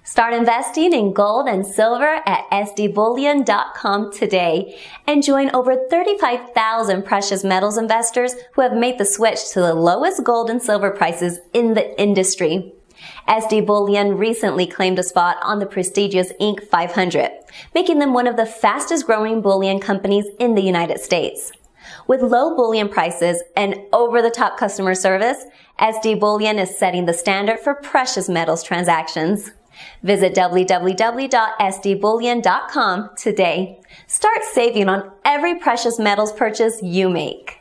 Start investing in gold and silver at sdbullion.com today and join over 35,000 precious metals investors who have made the switch to the lowest gold and silver prices in the industry. SD Bullion recently claimed a spot on the prestigious Inc. 500, making them one of the fastest growing bullion companies in the United States. With low bullion prices and over-the-top customer service, SD Bullion is setting the standard for precious metals transactions. Visit www.sdbullion.com today. Start saving on every precious metals purchase you make.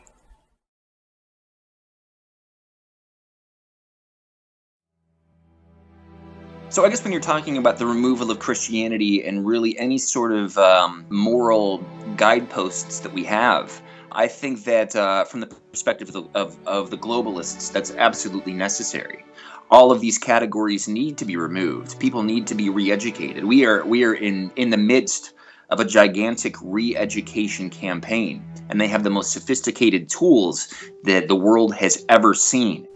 So I guess when you're talking about the removal of Christianity and really any sort of moral guideposts that we have, I think that from the perspective of the globalists, that's absolutely necessary. All of these categories need to be removed. People need to be re-educated. We are in the midst of a gigantic re-education campaign, and they have the most sophisticated tools that the world has ever seen.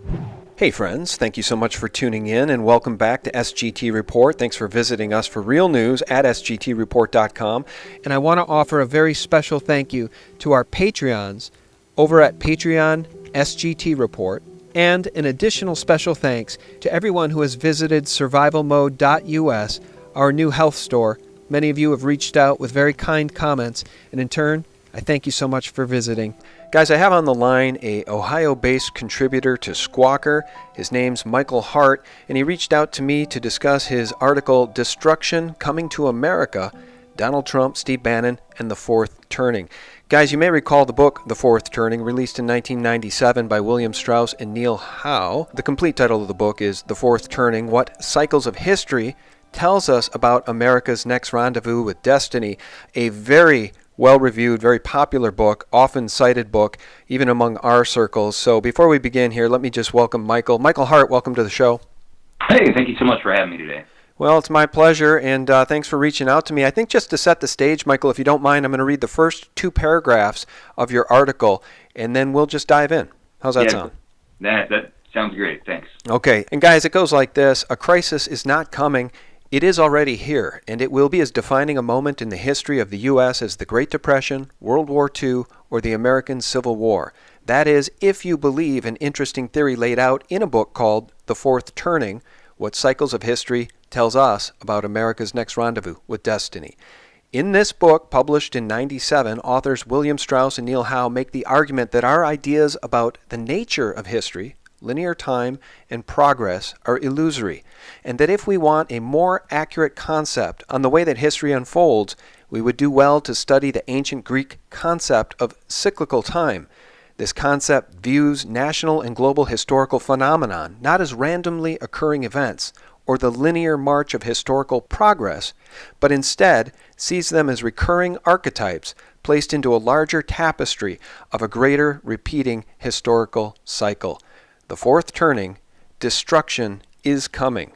Hey friends, thank you so much for tuning in and welcome back to SGT Report. Thanks for visiting us for real news at sgtreport.com. And I want to offer a very special thank you to our Patreons over at Patreon SGT Report, and an additional special thanks to everyone who has visited survivalmode.us, our new health store. Many of you have reached out with very kind comments, and in turn, I thank you so much for visiting. Guys, I have on the line a Ohio-based contributor to Squawker. His name's Michael Hart, and he reached out to me to discuss his article, Destruction Coming to America, Donald Trump, Steve Bannon, and the Fourth Turning. Guys, you may recall the book, The Fourth Turning, released in 1997 by William Strauss and Neil Howe. The complete title of the book is The Fourth Turning, What Cycles of History Tells Us About America's Next Rendezvous with Destiny. A very well-reviewed, very popular book, often cited book, even among our circles. So before we begin here, let me just welcome Michael. Michael Hart, welcome to the show. Hey, thank you so much for having me today. Well, it's my pleasure, and thanks for reaching out to me. I think just to set the stage, Michael, if you don't mind, I'm going to read the first two paragraphs of your article, and then we'll just dive in. How's that sound? That sounds great. Thanks. Okay. And guys, it goes like this. A crisis is not coming. It is already here, and it will be as defining a moment in the history of the U.S. as the Great Depression, World War II, or the American Civil War. That is, if you believe an interesting theory laid out in a book called The Fourth Turning, What Cycles of History Tells Us About America's Next Rendezvous with Destiny. In this book, published in 1997, authors William Strauss and Neil Howe make the argument that our ideas about the nature of history, linear time, and progress are illusory, and that if we want a more accurate concept on the way that history unfolds, we would do well to study the ancient Greek concept of cyclical time. This concept views national and global historical phenomenon not as randomly occurring events or the linear march of historical progress, but instead sees them as recurring archetypes placed into a larger tapestry of a greater repeating historical cycle. The Fourth Turning, Destruction is Coming.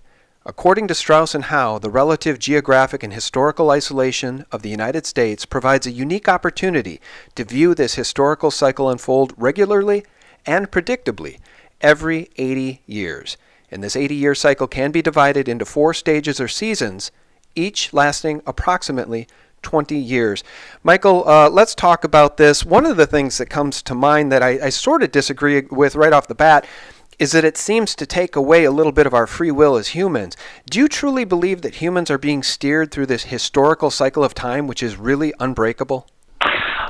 According to Strauss and Howe, the relative geographic and historical isolation of the United States provides a unique opportunity to view this historical cycle unfold regularly and predictably every 80 years. And this 80-year cycle can be divided into 4 stages or seasons, each lasting approximately 20 years. Michael, let's talk about this. One of the things that comes to mind that I sort of disagree with right off the bat is that it seems to take away a little bit of our free will as humans. Do you truly believe that humans are being steered through this historical cycle of time, which is really unbreakable?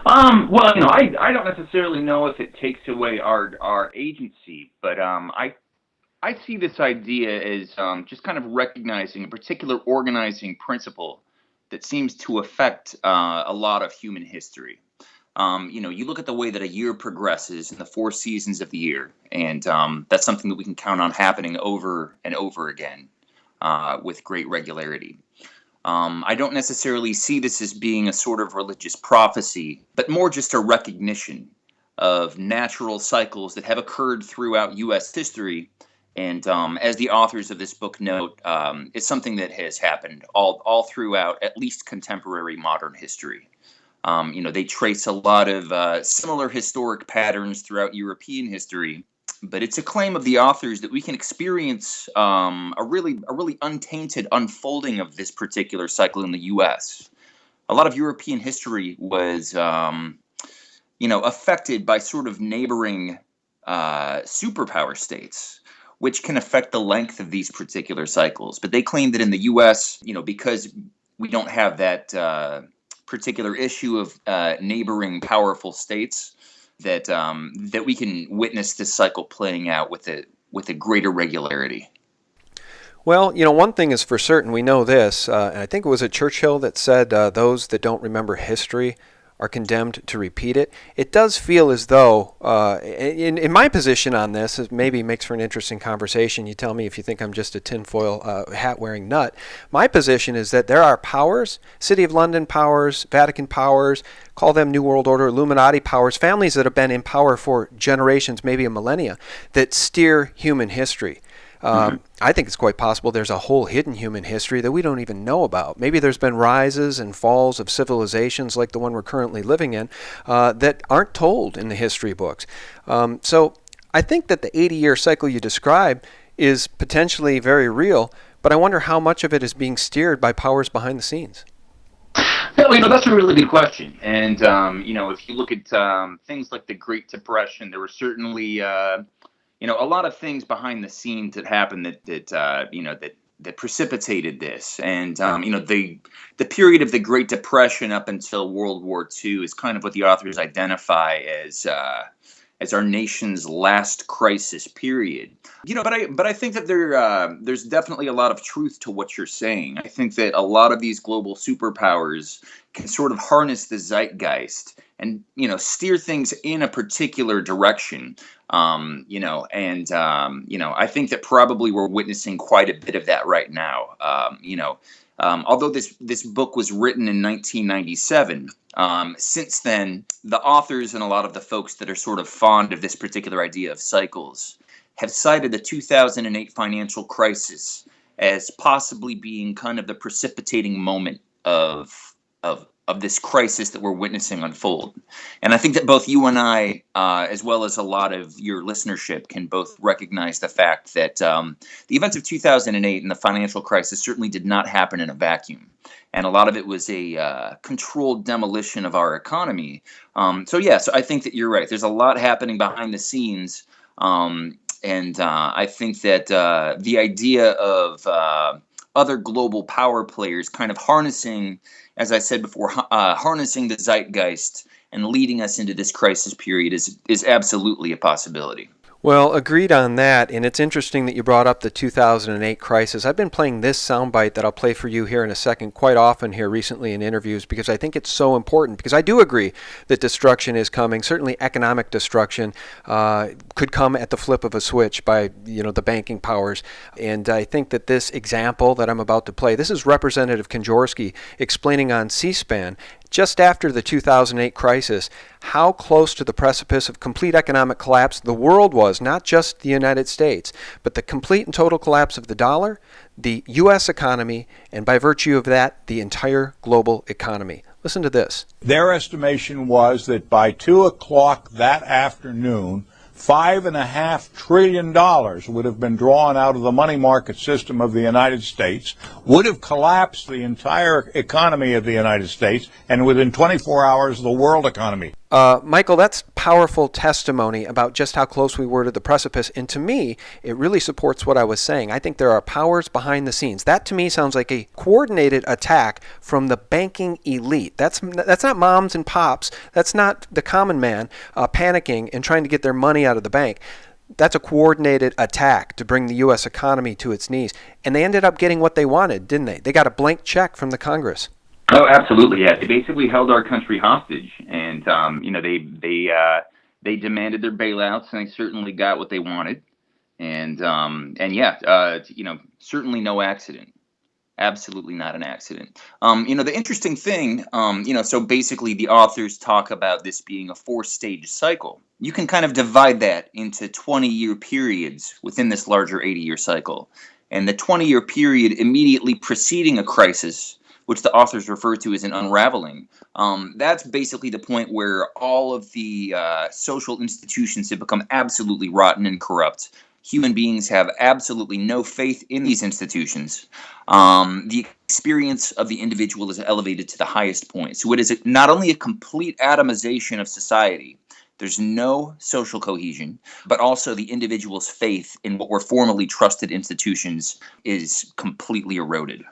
Well, I don't necessarily know if it takes away our agency, but I see this idea as just kind of recognizing a particular organizing principle that seems to affect a lot of human history. You look at the way that a year progresses in the 4 seasons of the year, and that's something that we can count on happening over and over again with great regularity. I don't necessarily see this as being a sort of religious prophecy, but more just a recognition of natural cycles that have occurred throughout U.S. history. And as the authors of this book note, it's something that has happened all throughout at least contemporary modern history. They trace a lot of similar historic patterns throughout European history, but it's a claim of the authors that we can experience a really untainted unfolding of this particular cycle in the U.S. A lot of European history was, affected by sort of neighboring superpower states, which can affect the length of these particular cycles. But they claim that in the U.S., because we don't have that particular issue of neighboring powerful states, that we can witness this cycle playing out with a greater regularity. Well, one thing is for certain. We know this, and I think it was Churchill that said, those that don't remember history are condemned to repeat it. It does feel as though, in my position on this, it maybe makes for an interesting conversation. You tell me if you think I'm just a tinfoil hat-wearing nut. My position is that there are powers, City of London powers, Vatican powers, call them New World Order, Illuminati powers, families that have been in power for generations, maybe a millennia, that steer human history. I think it's quite possible there's a whole hidden human history that we don't even know about. Maybe there's been rises and falls of civilizations like the one we're currently living in that aren't told in the history books. So I think that the 80-year cycle you describe is potentially very real, but I wonder how much of it is being steered by powers behind the scenes. Yeah, that's a really good question. And, if you look at things like the Great Depression, there were certainly a lot of things behind the scenes that happened that precipitated this. And the period of the Great Depression up until World War II is kind of what the authors identify as our nation's last crisis period. But I think that there's definitely a lot of truth to what you're saying. I think that a lot of these global superpowers can sort of harness the zeitgeist and steer things in a particular direction. I think that probably we're witnessing quite a bit of that right now. Although this book was written in 1997, since then, the authors and a lot of the folks that are sort of fond of this particular idea of cycles have cited the 2008 financial crisis as possibly being kind of the precipitating moment of this crisis that we're witnessing unfold. And I think that both you and I, as well as a lot of your listenership, can both recognize the fact that the events of 2008 and the financial crisis certainly did not happen in a vacuum. And a lot of it was a controlled demolition of our economy. So I think that you're right. There's a lot happening behind the scenes. And I think that the idea of other global power players kind of harnessing, as I said before, harnessing the zeitgeist and leading us into this crisis period is absolutely a possibility. Well, agreed on that, and it's interesting that you brought up the 2008 crisis. I've been playing this soundbite that I'll play for you here in a second quite often here recently in interviews because I think it's so important, because I do agree that destruction is coming. Certainly economic destruction could come at the flip of a switch by the banking powers, and I think that this example that I'm about to play, this is Representative Konjorsky explaining on C-SPAN just after the 2008 crisis, how close to the precipice of complete economic collapse the world was, not just the United States, but the complete and total collapse of the dollar, the U.S. economy, and by virtue of that, the entire global economy. Listen to this. Their estimation was that by 2 o'clock that afternoon, $5.5 trillion would have been drawn out of the money market system of the United States, would have collapsed the entire economy of the United States, and within 24 hours, the world economy. Michael, that's powerful testimony about just how close we were to the precipice, and to me, it really supports what I was saying. I think there are powers behind the scenes. That to me sounds like a coordinated attack from the banking elite. That's not moms and pops. That's not the common man panicking and trying to get their money out of the bank. That's a coordinated attack to bring the U.S. economy to its knees. And they ended up getting what they wanted, didn't they? They got a blank check from the Congress. Oh, absolutely, yeah. They basically held our country hostage, and they demanded their bailouts, and they certainly got what they wanted, and certainly no accident, absolutely not an accident. The interesting thing, so basically the authors talk about this being a 4-stage cycle. You can kind of divide that into 20-year periods within this larger 80-year cycle, and the 20-year period immediately preceding a crisis which the authors refer to as an unraveling. That's basically the point where all of the social institutions have become absolutely rotten and corrupt. Human beings have absolutely no faith in these institutions. The experience of the individual is elevated to the highest point. So it is not only a complete atomization of society, there's no social cohesion, but also the individual's faith in what were formerly trusted institutions is completely eroded.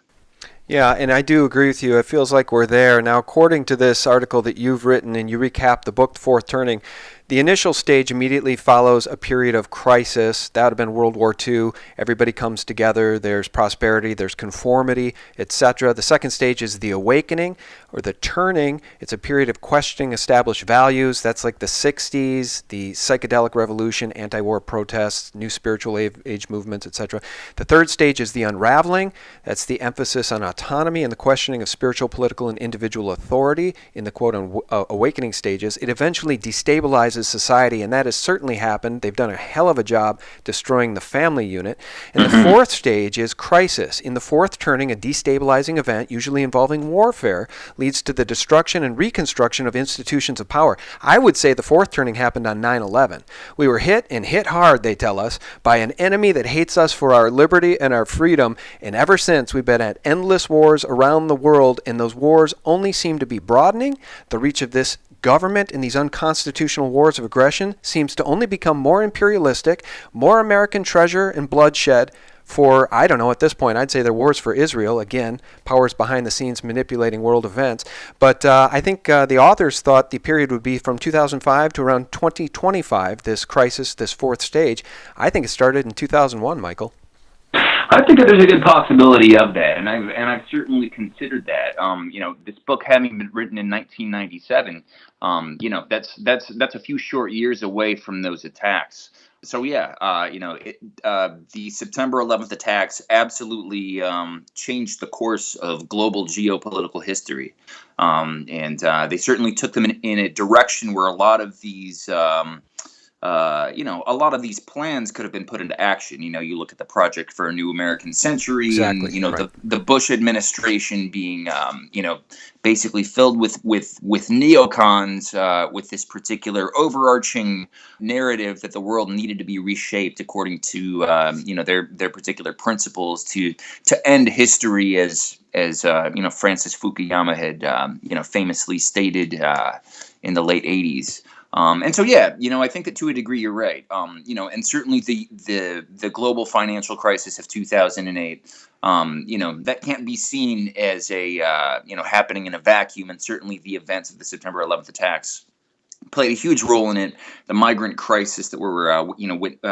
Yeah, and I do agree with you. It feels like we're there. Now, according to this article that you've written and you recap the book, The Fourth Turning, the initial stage immediately follows a period of crisis. That would have been World War II. Everybody comes together. There's prosperity. There's conformity, etc. The second stage is the awakening or the turning. It's a period of questioning established values. That's like the 60s, the psychedelic revolution, anti-war protests, new spiritual age movements, etc. The third stage is the unraveling. That's the emphasis on autonomy and the questioning of spiritual, political, and individual authority in the quote awakening stages. It eventually destabilizes society, and that has certainly happened. They've done a hell of a job destroying the family unit. And the fourth stage is crisis. In the fourth turning, a destabilizing event, usually involving warfare, leads to the destruction and reconstruction of institutions of power. I would say the fourth turning happened on 9/11. We were hit and hit hard, they tell us, by an enemy that hates us for our liberty and our freedom, and ever since we've been at endless wars around the world, and those wars only seem to be broadening. The reach of this government in these unconstitutional wars of aggression seems to only become more imperialistic, more American treasure and bloodshed for, I don't know, at this point, I'd say they're wars for Israel. Again, powers behind the scenes manipulating world events. But I think the authors thought the period would be from 2005 to around 2025, this crisis, this fourth stage. I think it started in 2001, Michael. I think that there's a good possibility of that, and I've certainly considered that. This book having been written in 1997, that's a few short years away from those attacks. So yeah, the September 11th attacks absolutely changed the course of global geopolitical history, and they certainly took them in a direction where a lot of these. A lot of these plans could have been put into action. You look at the Project for a New American Century, exactly, and right. the Bush administration being, basically filled with neocons, with this particular overarching narrative that the world needed to be reshaped according to, their particular principles to end history, as Francis Fukuyama had, famously stated in the late 80s. And so, yeah, I think that to a degree you're right. And certainly the global financial crisis of 2008, that can't be seen as a, happening in a vacuum. And certainly the events of the September 11th attacks played a huge role in it. The migrant crisis that we're,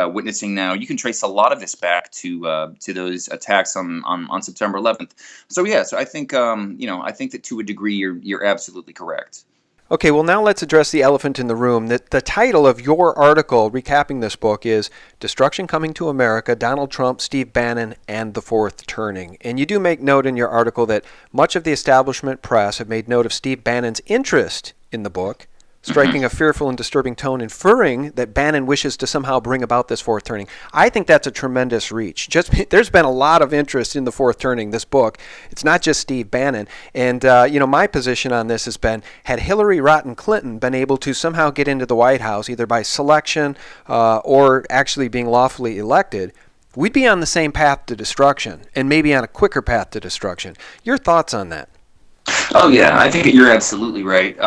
witnessing now, you can trace a lot of this back to those attacks on September 11th. So, yeah, so I think, I think that to a degree you're absolutely correct. Okay, well now let's address the elephant in the room. The title of your article recapping this book is Destruction Coming to America, Donald Trump, Steve Bannon, and the Fourth Turning. And you do make note in your article that much of the establishment press have made note of Steve Bannon's interest in the book, striking a fearful and disturbing tone, inferring that Bannon wishes to somehow bring about this fourth turning. I think that's a tremendous reach. There's been a lot of interest in the fourth turning, this book. It's not just Steve Bannon. And, my position on this has been, had Hillary Rotten Clinton been able to somehow get into the White House, either by selection or actually being lawfully elected, we'd be on the same path to destruction, and maybe on a quicker path to destruction. Your thoughts on that? Oh, yeah, I think that you're absolutely right.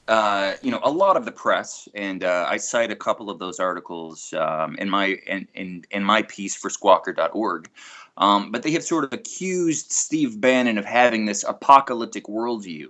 A lot of the press, and I cite a couple of those articles in my piece for squawker.org, but they have sort of accused Steve Bannon of having this apocalyptic worldview,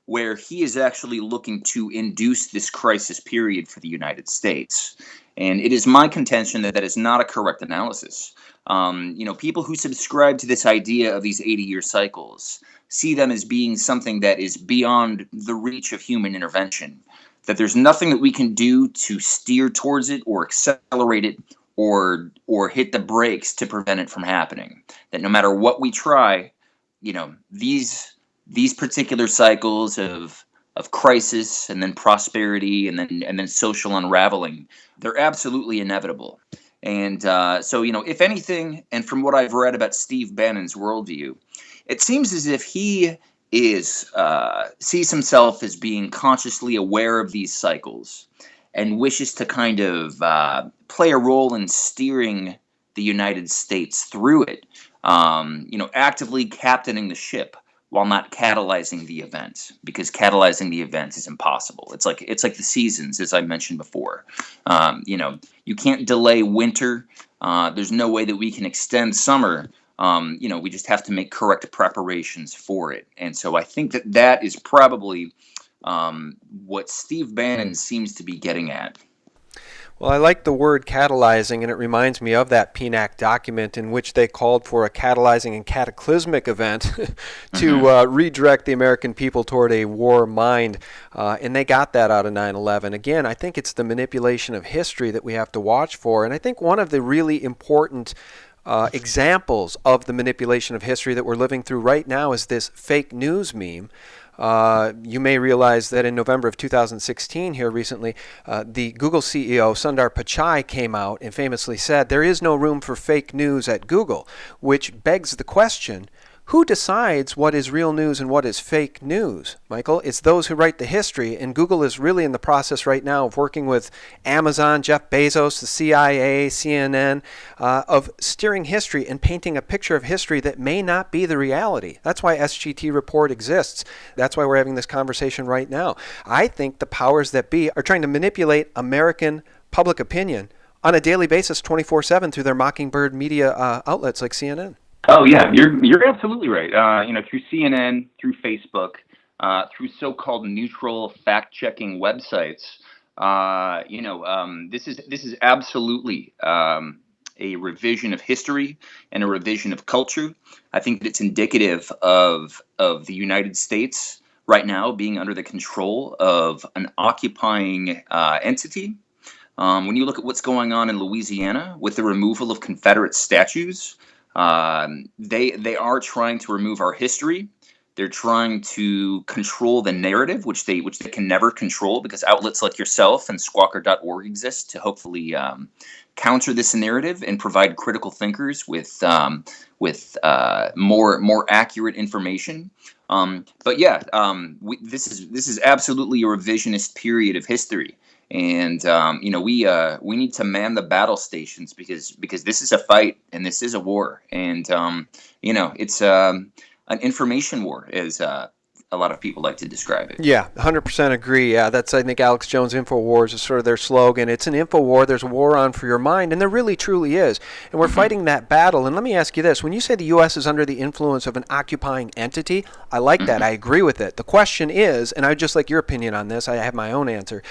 where he is actually looking to induce this crisis period for the United States. And it is my contention that that is not a correct analysis. People who subscribe to this idea of these 80-year cycles see them as being something that is beyond the reach of human intervention, that there's nothing that we can do to steer towards it or accelerate it or hit the brakes to prevent it from happening, that no matter what we try, these particular cycles of crisis and then prosperity and then social unraveling, they're absolutely inevitable. And so if anything, and from what I've read about Steve Bannon's worldview, it seems as if he is sees himself as being consciously aware of these cycles and wishes to kind of play a role in steering the United States through it, actively captaining the ship while not catalyzing the event, because catalyzing the event is impossible. It's like the seasons, as I mentioned before. You can't delay winter. There's no way that we can extend summer. We just have to make correct preparations for it. And so I think that is probably what Steve Bannon seems to be getting at. Well, I like the word catalyzing, and it reminds me of that PNAC document in which they called for a catalyzing and cataclysmic event to redirect the American people toward a war mind, and they got that out of 9/11. Again, I think it's the manipulation of history that we have to watch for, and I think one of the really important examples of the manipulation of history that we're living through right now is this fake news meme. You may realize that in November of 2016 here recently, the Google CEO Sundar Pichai came out and famously said, there is no room for fake news at Google, which begs the question, who decides what is real news and what is fake news, Michael? It's those who write the history, and Google is really in the process right now of working with Amazon, Jeff Bezos, the CIA, CNN, of steering history and painting a picture of history that may not be the reality. That's why SGT Report exists. That's why we're having this conversation right now. I think the powers that be are trying to manipulate American public opinion on a daily basis 24/7 through their Mockingbird media outlets like CNN. Oh yeah, you're absolutely right. Through CNN, through Facebook, through so-called neutral fact-checking websites. This is absolutely a revision of history and a revision of culture. I think that it's indicative of the United States right now being under the control of an occupying entity. When you look at what's going on in Louisiana with the removal of Confederate statues. They are trying to remove our history. They're trying to control the narrative, which they can never control, because outlets like yourself and squawker.org exist to hopefully counter this narrative and provide critical thinkers with more accurate information. This is absolutely a revisionist period of history. And we need to man the battle stations because this is a fight and this is a war, and it's an information war, as a lot of people like to describe it. Yeah, 100% agree. Yeah, that's, I think, Alex Jones InfoWars is sort of their slogan. It's an info war. There's a war on for your mind, and there really truly is. And we're fighting that battle. And let me ask you this. When you say the U.S. is under the influence of an occupying entity, I like that. I agree with it. The question is, and I'd just like your opinion on this. I have my own answer.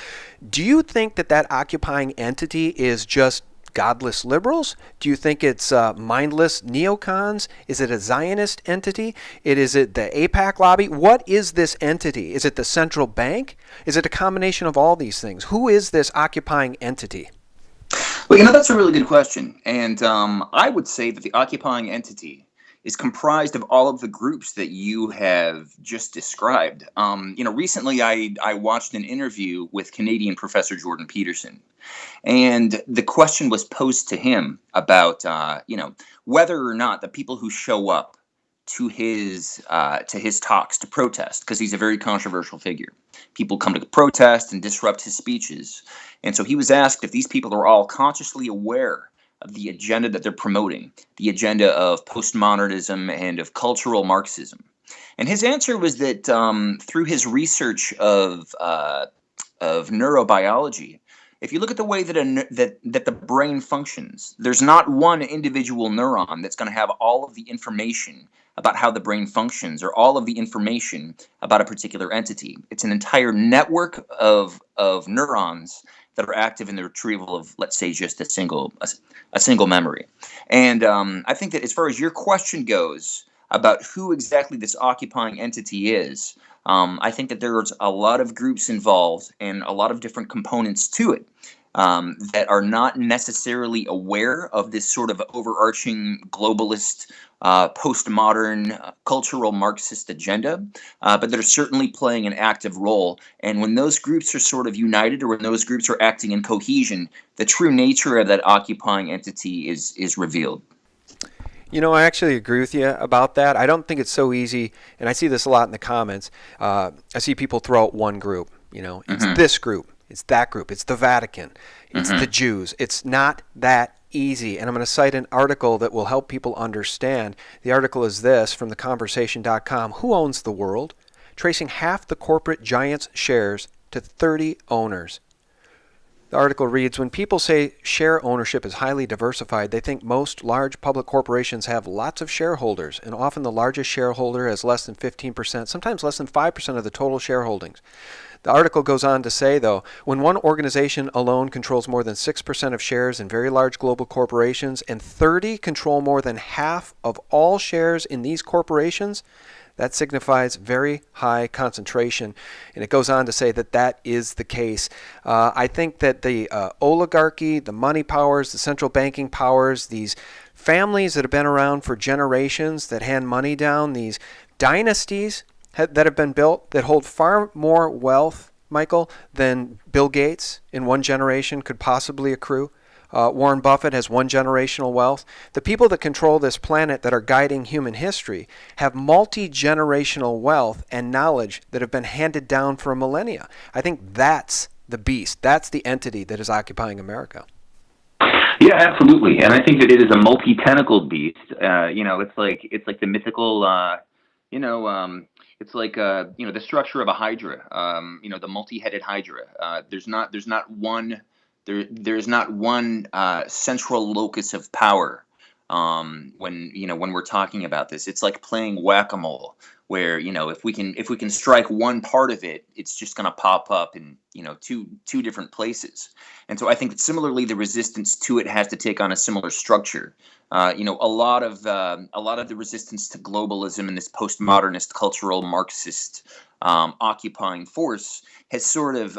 Do you think that occupying entity is just godless liberals? Do you think it's mindless neocons? Is it a Zionist entity? Is it the AIPAC lobby? What is this entity? Is it the central bank? Is it a combination of all these things? Who is this occupying entity? Well, that's a really good question. And I would say that the occupying entity is comprised of all of the groups that you have just described. Recently I watched an interview with Canadian Professor Jordan Peterson, and the question was posed to him about, whether or not the people who show up to his talks to protest, because he's a very controversial figure. People come to protest and disrupt his speeches, and so he was asked if these people are all consciously aware of the agenda that they're promoting, the agenda of postmodernism and of cultural Marxism. And his answer was that through his research of neurobiology, if you look at the way that the brain functions, there's not one individual neuron that's going to have all of the information about how the brain functions or all of the information about a particular entity. It's an entire network of neurons that are active in the retrieval of, let's say, just a single memory. And I think that as far as your question goes about who exactly this occupying entity is, I think that there's a lot of groups involved and a lot of different components to it that are not necessarily aware of this sort of overarching globalist, postmodern, cultural Marxist agenda, but that are certainly playing an active role. And when those groups are sort of united, or when those groups are acting in cohesion, the true nature of that occupying entity is revealed. You know, I actually agree with you about that. I don't think it's so easy, and I see this a lot in the comments. I see people throw out one group. You know, it's this group, it's that group, it's the Vatican, it's the Jews. It's not that easy. And I'm going to cite an article that will help people understand. The article is this from theconversation.com. Who owns the world? Tracing half the corporate giants' shares to 30 owners. The article reads, when people say share ownership is highly diversified, they think most large public corporations have lots of shareholders, and often the largest shareholder has less than 15%, sometimes less than 5% of the total shareholdings. The article goes on to say, though, when one organization alone controls more than 6% of shares in very large global corporations and 30 control more than half of all shares in these corporations, that signifies very high concentration, and it goes on to say that that is the case. I think that the oligarchy, the money powers, the central banking powers, these families that have been around for generations that hand money down, these dynasties that have been built that hold far more wealth, Michael, than Bill Gates in one generation could possibly accrue. Warren Buffett has one generational wealth. The people that control this planet that are guiding human history have multi-generational wealth and knowledge that have been handed down for millennia. I think that's the beast. That's the entity that is occupying America. Yeah, absolutely. And I think that it is a multi-tentacled beast. It's like the mythical, it's like the structure of a hydra. The multi-headed hydra. There's not one central locus of power when we're talking about this. It's like playing whack-a-mole, where if we can strike one part of it, it's just going to pop up in two different places. And so I think that similarly the resistance to it has to take on a similar structure. A lot of the resistance to globalism and this postmodernist cultural Marxist occupying force has sort of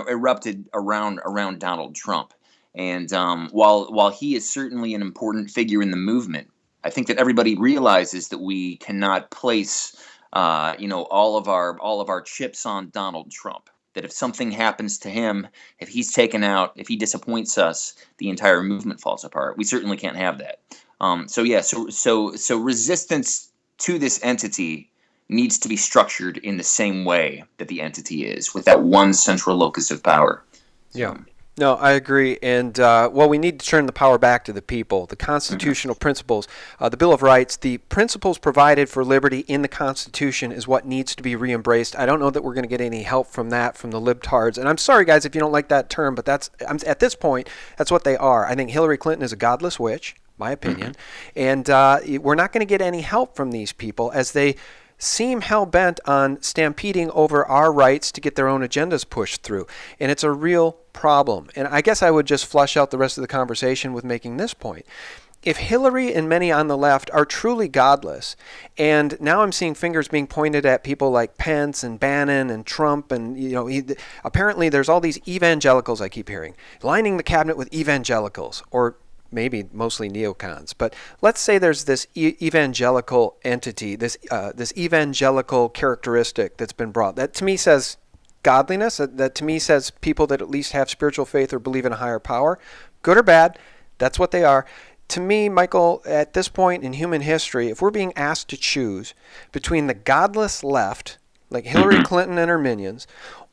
erupted around Donald Trump. And while he is certainly an important figure in the movement, I think that everybody realizes that we cannot place all of our chips on Donald Trump. That if something happens to him, if he's taken out, if he disappoints us, the entire movement falls apart. We certainly can't have that. So resistance to this entity needs to be structured in the same way that the entity is, with that one central locus of power. Yeah. No, I agree. And, we need to turn the power back to the people. The constitutional principles, the Bill of Rights, the principles provided for liberty in the Constitution is what needs to be re-embraced. I don't know that we're going to get any help from that from the libtards. And I'm sorry, guys, if you don't like that term, but at this point, that's what they are. I think Hillary Clinton is a godless witch, my opinion. And we're not going to get any help from these people as they seem hell-bent on stampeding over our rights to get their own agendas pushed through. And it's a real problem. And I guess I would just flush out the rest of the conversation with making this point. If Hillary and many on the left are truly godless, and now I'm seeing fingers being pointed at people like Pence and Bannon and Trump, and apparently there's all these evangelicals I keep hearing, lining the cabinet with evangelicals, or maybe mostly neocons, but let's say there's this evangelical entity, this evangelical characteristic that's been brought. That to me says godliness, that to me says people that at least have spiritual faith or believe in a higher power, good or bad, that's what they are. To me, Michael, at this point in human history, if we're being asked to choose between the godless left, like Hillary Clinton and her minions,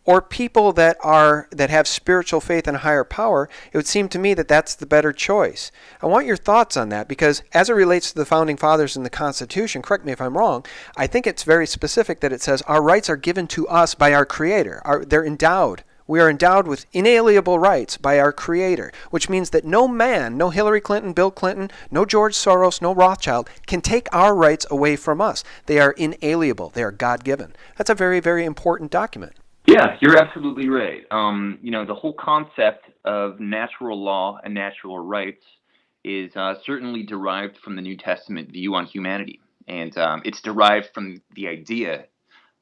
or people that have spiritual faith and higher power, it would seem to me that that's the better choice. I want your thoughts on that, because as it relates to the Founding Fathers and the Constitution, correct me if I'm wrong, I think it's very specific that it says our rights are given to us by our Creator. They're endowed. We are endowed with inalienable rights by our Creator, which means that no man, no Hillary Clinton, Bill Clinton, no George Soros, no Rothschild can take our rights away from us. They are inalienable. They are God-given. That's a very, very important document. Yeah, you're absolutely right. The whole concept of natural law and natural rights is certainly derived from the New Testament view on humanity. And it's derived from the idea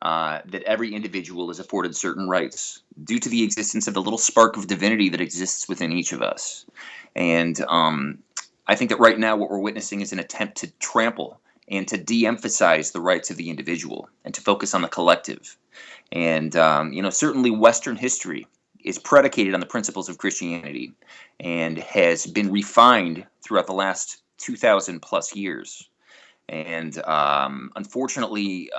that every individual is afforded certain rights due to the existence of the little spark of divinity that exists within each of us. And I think that right now what we're witnessing is an attempt to trample and to de-emphasize the rights of the individual and to focus on the collective. And, certainly Western history is predicated on the principles of Christianity and has been refined throughout the last 2,000 plus years. And unfortunately,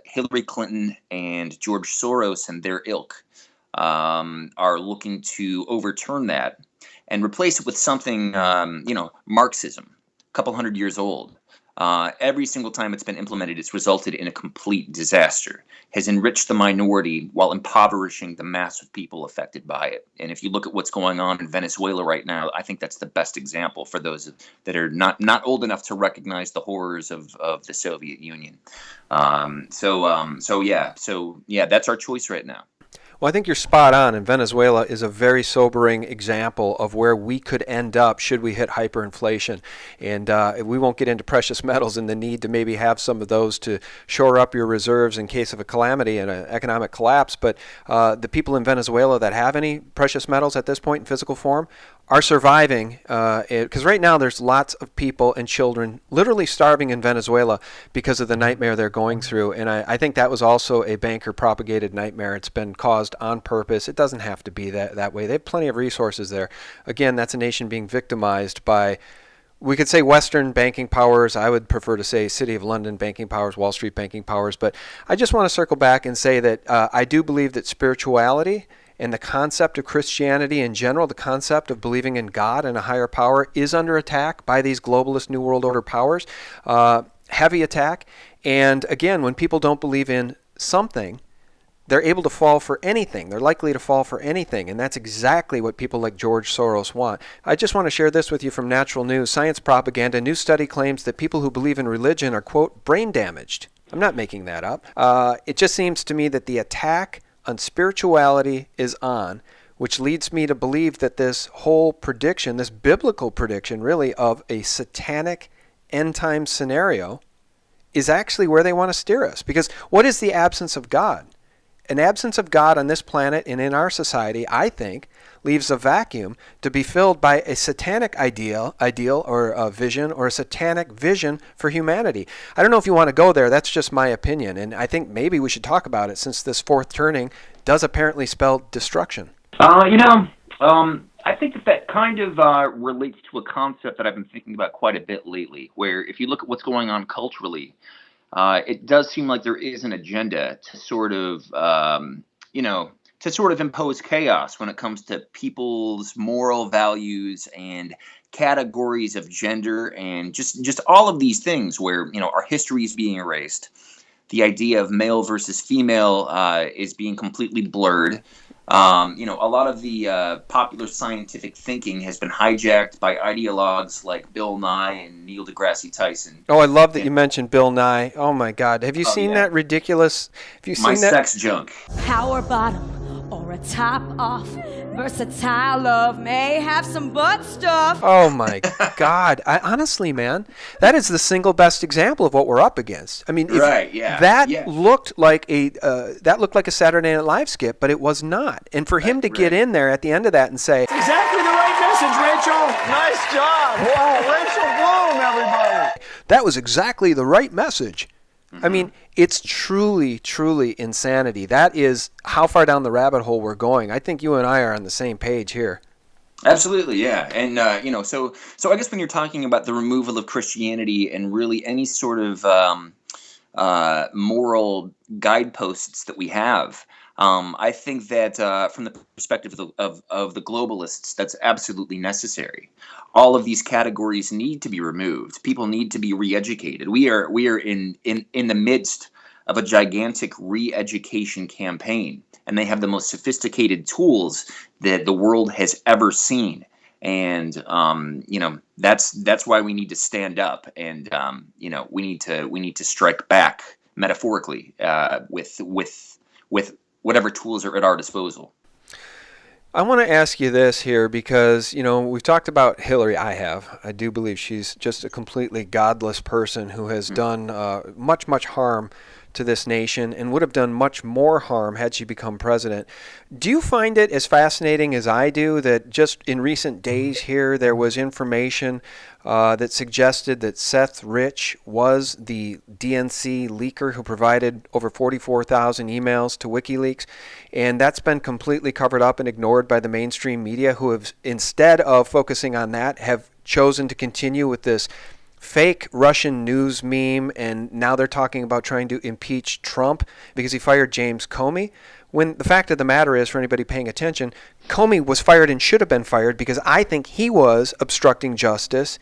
Hillary Clinton and George Soros and their ilk are looking to overturn that and replace it with something, Marxism, a couple hundred years old. Every single time it's been implemented, it's resulted in a complete disaster, has enriched the minority while impoverishing the mass of people affected by it. And if you look at what's going on in Venezuela right now, I think that's the best example for those that are not old enough to recognize the horrors of the Soviet Union. So yeah, that's our choice right now. Well, I think you're spot on, and Venezuela is a very sobering example of where we could end up should we hit hyperinflation. And we won't get into precious metals and the need to maybe have some of those to shore up your reserves in case of a calamity and an economic collapse. But the people in Venezuela that have any precious metals at this point in physical form are surviving, because right now there's lots of people and children literally starving in Venezuela because of the nightmare they're going through. And I think that was also a banker-propagated nightmare. It's been caused on purpose. It doesn't have to be that way. They have plenty of resources there. Again, that's a nation being victimized by, we could say, Western banking powers. I would prefer to say City of London banking powers, Wall Street banking powers. But I just want to circle back and say that I do believe that spirituality and the concept of Christianity in general, the concept of believing in God and a higher power, is under attack by these globalist New World Order powers. Heavy attack. And again, when people don't believe in something, they're able to fall for anything. They're likely to fall for anything. And that's exactly what people like George Soros want. I just want to share this with you from Natural News. Science Propaganda. A new study claims that people who believe in religion are, quote, brain damaged. I'm not making that up. It just seems to me that the attack on spirituality is on, which leads me to believe that this whole prediction, this biblical prediction really, of a satanic end time scenario is actually where they want to steer us. Because what is the absence of God? An absence of God on this planet and in our society, I think, leaves a vacuum to be filled by a satanic ideal or a vision, or a satanic vision for humanity. I don't know if you want to go there. That's just my opinion. And I think maybe we should talk about it, since this fourth turning does apparently spell destruction. I think that kind of relates to a concept that I've been thinking about quite a bit lately, where if you look at what's going on culturally, it does seem like there is an agenda to sort of, impose chaos when it comes to people's moral values and categories of gender and just all of these things where, our history is being erased. The idea of male versus female is being completely blurred. A lot of the popular scientific thinking has been hijacked by ideologues like Bill Nye and Neil deGrasse Tyson. Oh, I love that you mentioned Bill Nye. Oh my God, have you seen that ridiculous? Have you seen My that? sex junk. Power bottom or a top off. Versatile love may have some butt stuff. Oh my God! Honestly, man, that is the single best example of what we're up against. I mean, that looked like a Saturday Night Live skit, but it was not. And for him to get in there at the end of that and say, exactly the right message, Rachel. Nice job. Wow, Rachel Bloom, everybody. That was exactly the right message. I mean, it's truly, truly insanity. That is how far down the rabbit hole we're going. I think you and I are on the same page here. Absolutely, yeah. And, so I guess when you're talking about the removal of Christianity and really any sort of moral guideposts that we have, I think that from the perspective of the globalists, that's absolutely necessary. All of these categories need to be removed. People need to be re-educated. We are in the midst of a gigantic re-education campaign, and they have the most sophisticated tools that the world has ever seen. And that's why we need to stand up, and we need to strike back metaphorically with whatever tools are at our disposal. I want to ask you this here because, we've talked about Hillary. I do believe she's just a completely godless person who has done much, much harm to this nation and would have done much more harm had she become president. Do you find it as fascinating as I do that just in recent days here there was information that suggested that Seth Rich was the DNC leaker who provided over 44,000 emails to WikiLeaks, and that's been completely covered up and ignored by the mainstream media, who have, instead of focusing on that, have chosen to continue with this fake Russian news meme, and now they're talking about trying to impeach Trump because he fired James Comey, when the fact of the matter is, for anybody paying attention, Comey was fired and should have been fired because I think he was obstructing justice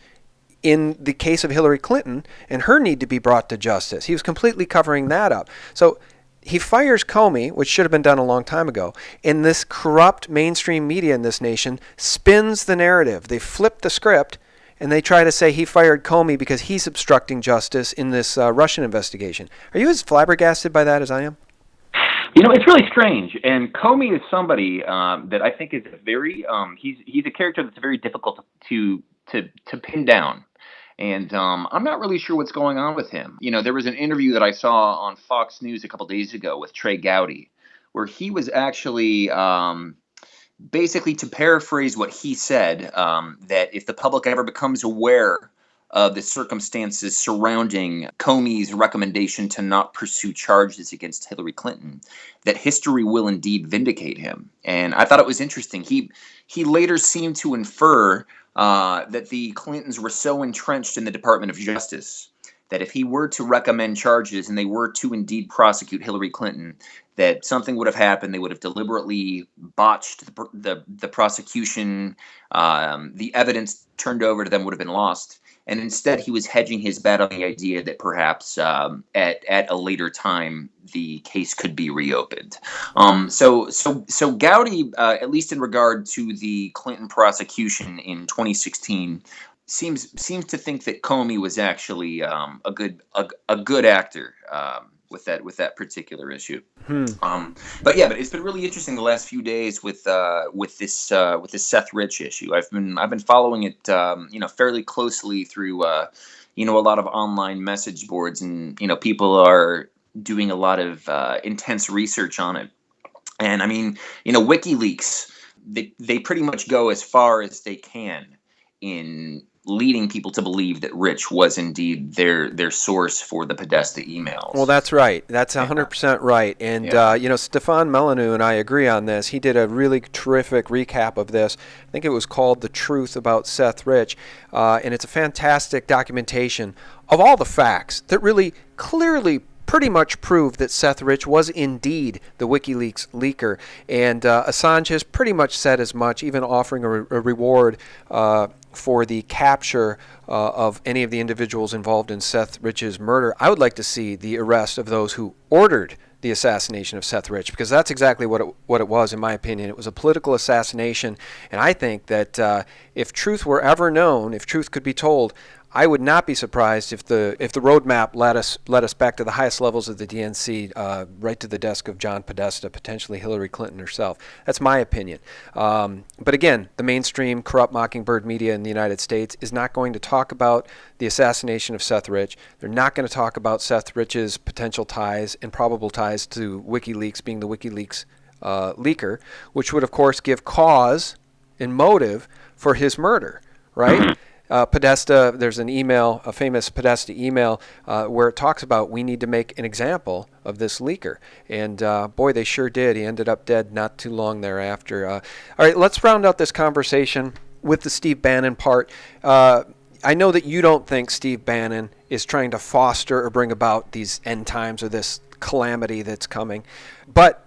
in the case of Hillary Clinton and her need to be brought to justice. He was completely covering that up. So he fires Comey, which should have been done a long time ago, and this corrupt mainstream media in this nation spins the narrative. They flip the script, and they try to say he fired Comey because he's obstructing justice in this Russian investigation. Are you as flabbergasted by that as I am? It's really strange. And Comey is somebody that I think is very he's a character that's very difficult to pin down. And I'm not really sure what's going on with him. There was an interview that I saw on Fox News a couple days ago with Trey Gowdy, where he was actually basically, to paraphrase what he said, that if the public ever becomes aware of the circumstances surrounding Comey's recommendation to not pursue charges against Hillary Clinton, that history will indeed vindicate him. And I thought it was interesting. He later seemed to infer that the Clintons were so entrenched in the Department of Justice that if he were to recommend charges and they were to indeed prosecute Hillary Clinton, that something would have happened. They would have deliberately botched the prosecution. The evidence turned over to them would have been lost. And instead, he was hedging his bet on the idea that perhaps at a later time the case could be reopened. So Gowdy, at least in regard to the Clinton prosecution in 2016, seems to think that Comey was actually a good actor with that particular issue. But it's been really interesting the last few days with this Seth Rich issue. I've been following it fairly closely through a lot of online message boards, and people are doing a lot of intense research on it. And I mean, WikiLeaks, they pretty much go as far as they can in leading people to believe that Rich was indeed their source for the Podesta emails. Well, that's right. That's 100% right. And, Stefan Melanu and I agree on this. He did a really terrific recap of this. I think it was called The Truth About Seth Rich. And it's a fantastic documentation of all the facts that really clearly pretty much prove that Seth Rich was indeed the WikiLeaks leaker. And Assange has pretty much said as much, even offering a reward for the capture of any of the individuals involved in Seth Rich's murder. I would like to see the arrest of those who ordered the assassination of Seth Rich, because that's exactly what it was, in my opinion. It was a political assassination, and I think that if truth were ever known, if truth could be told, I would not be surprised if the roadmap led us back to the highest levels of the DNC, right to the desk of John Podesta, potentially Hillary Clinton herself. That's my opinion. But again, the mainstream corrupt mockingbird media in the United States is not going to talk about the assassination of Seth Rich. They're not going to talk about Seth Rich's potential ties and probable ties to WikiLeaks being the WikiLeaks leaker, which would, of course, give cause and motive for his murder, right? Podesta, there's an email, a famous Podesta email, where it talks about we need to make an example of this leaker. And boy, they sure did. He ended up dead not too long thereafter. All right, let's round out this conversation with the Steve Bannon part. I know that you don't think Steve Bannon is trying to foster or bring about these end times or this calamity that's coming. But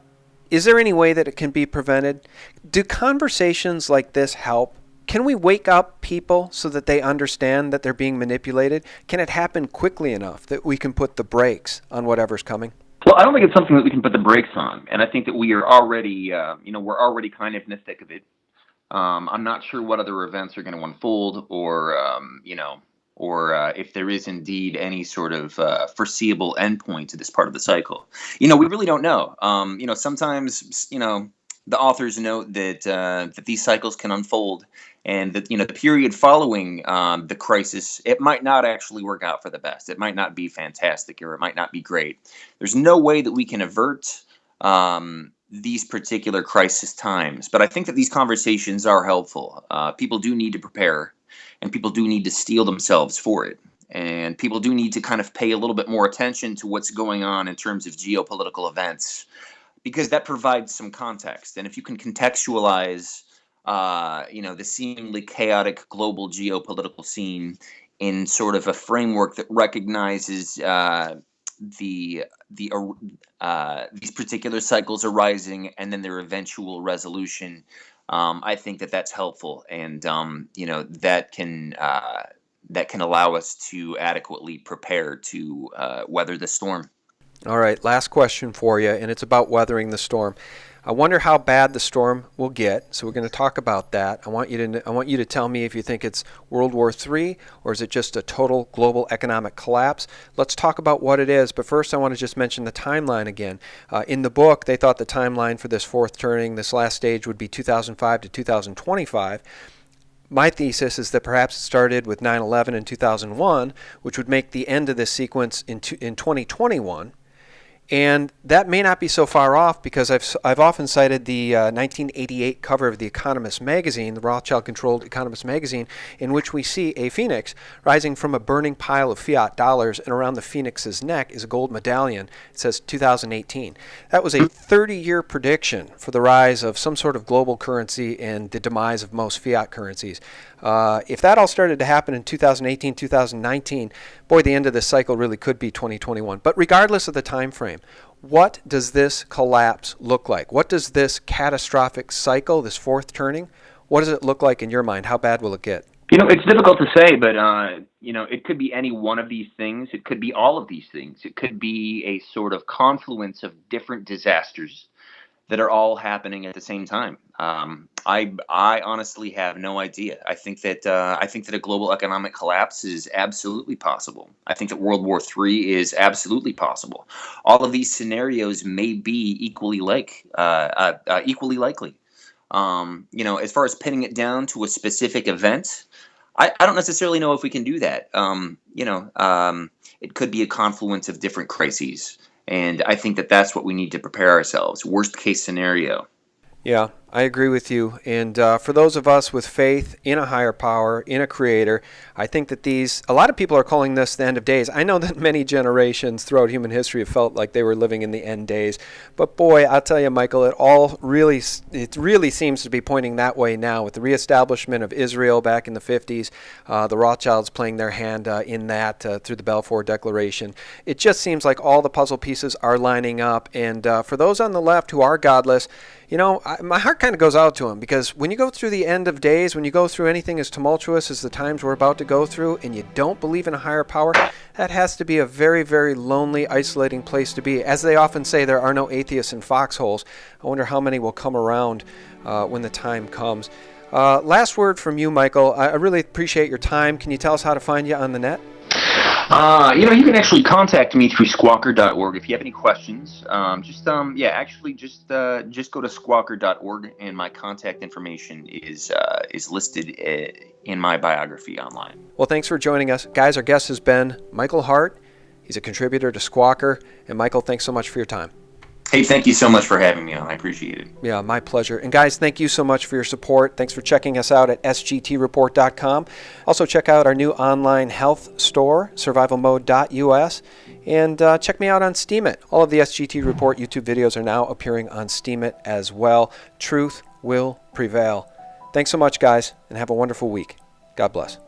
is there any way that it can be prevented? Do conversations like this help? Can we wake up people so that they understand that they're being manipulated? Can it happen quickly enough that we can put the brakes on whatever's coming? Well, I don't think it's something that we can put the brakes on, and I think that we are already, we're already kind of in the thick of it. I'm not sure what other events are going to unfold, or if there is indeed any sort of foreseeable endpoint to this part of the cycle. We really don't know. Sometimes, The authors note that that these cycles can unfold, and that the period following the crisis, it might not actually work out for the best. It might not be fantastic, or it might not be great. There's no way that we can avert these particular crisis times, but I think that these conversations are helpful. People do need to prepare, and people do need to steel themselves for it. And people do need to kind of pay a little bit more attention to what's going on in terms of geopolitical events, because that provides some context. And if you can contextualize, the seemingly chaotic global geopolitical scene in sort of a framework that recognizes these particular cycles arising and then their eventual resolution, I think that that's helpful, and that can allow us to adequately prepare to weather the storm. All right, last question for you, and it's about weathering the storm. I wonder how bad the storm will get, so we're going to talk about that. I want you to tell me if you think it's World War III, or is it just a total global economic collapse. Let's talk about what it is, but first I want to just mention the timeline again. In the book, they thought the timeline for this fourth turning, this last stage, would be 2005 to 2025. My thesis is that perhaps it started with 9/11 in 2001, which would make the end of this sequence in 2021. And that may not be so far off, because I've often cited the 1988 cover of The Economist magazine, the Rothschild-controlled Economist magazine, in which we see a phoenix rising from a burning pile of fiat dollars, and around the phoenix's neck is a gold medallion. It says 2018. That was a 30-year prediction for the rise of some sort of global currency and the demise of most fiat currencies. If that all started to happen in 2018, 2019, boy, the end of this cycle really could be 2021. But regardless of the time frame, what does this collapse look like? What does this catastrophic cycle, this fourth turning, what does it look like in your mind? How bad will it get? It's difficult to say, but it could be any one of these things. It could be all of these things. It could be a sort of confluence of different disasters that are all happening at the same time. I honestly have no idea. I think that a global economic collapse is absolutely possible. I think that World War III is absolutely possible. All of these scenarios may be equally likely. As far as pinning it down to a specific event, I don't necessarily know if we can do that. It could be a confluence of different crises. And I think that that's what we need to prepare ourselves. Worst case scenario. Yeah, I agree with you. And for those of us with faith in a higher power, in a creator, I think that a lot of people are calling this the end of days. I know that many generations throughout human history have felt like they were living in the end days. But boy, I'll tell you, Michael, it really seems to be pointing that way now, with the reestablishment of Israel back in the 50s, the Rothschilds playing their hand in that through the Balfour Declaration. It just seems like all the puzzle pieces are lining up. And for those on the left who are godless, my heart kind of goes out to them, because when you go through the end of days, when you go through anything as tumultuous as the times we're about to go through, and you don't believe in a higher power, that has to be a very, very lonely, isolating place to be. As they often say, there are no atheists in foxholes. I wonder how many will come around when the time comes. Last word from you, Michael. I really appreciate your time. Can you tell us how to find you on the net? You can actually contact me through squawker.org if you have any questions. Just go to squawker.org, and my contact information is listed in my biography online. Well, thanks for joining us. Guys, our guest has been Michael Hart. He's a contributor to Squawker. And Michael, thanks so much for your time. Hey, thank you so much for having me on. I appreciate it. Yeah, my pleasure. And guys, thank you so much for your support. Thanks for checking us out at sgtreport.com. Also, check out our new online health store, survivalmode.us. And check me out on Steemit. All of the SGT Report YouTube videos are now appearing on Steemit as well. Truth will prevail. Thanks so much, guys, and have a wonderful week. God bless.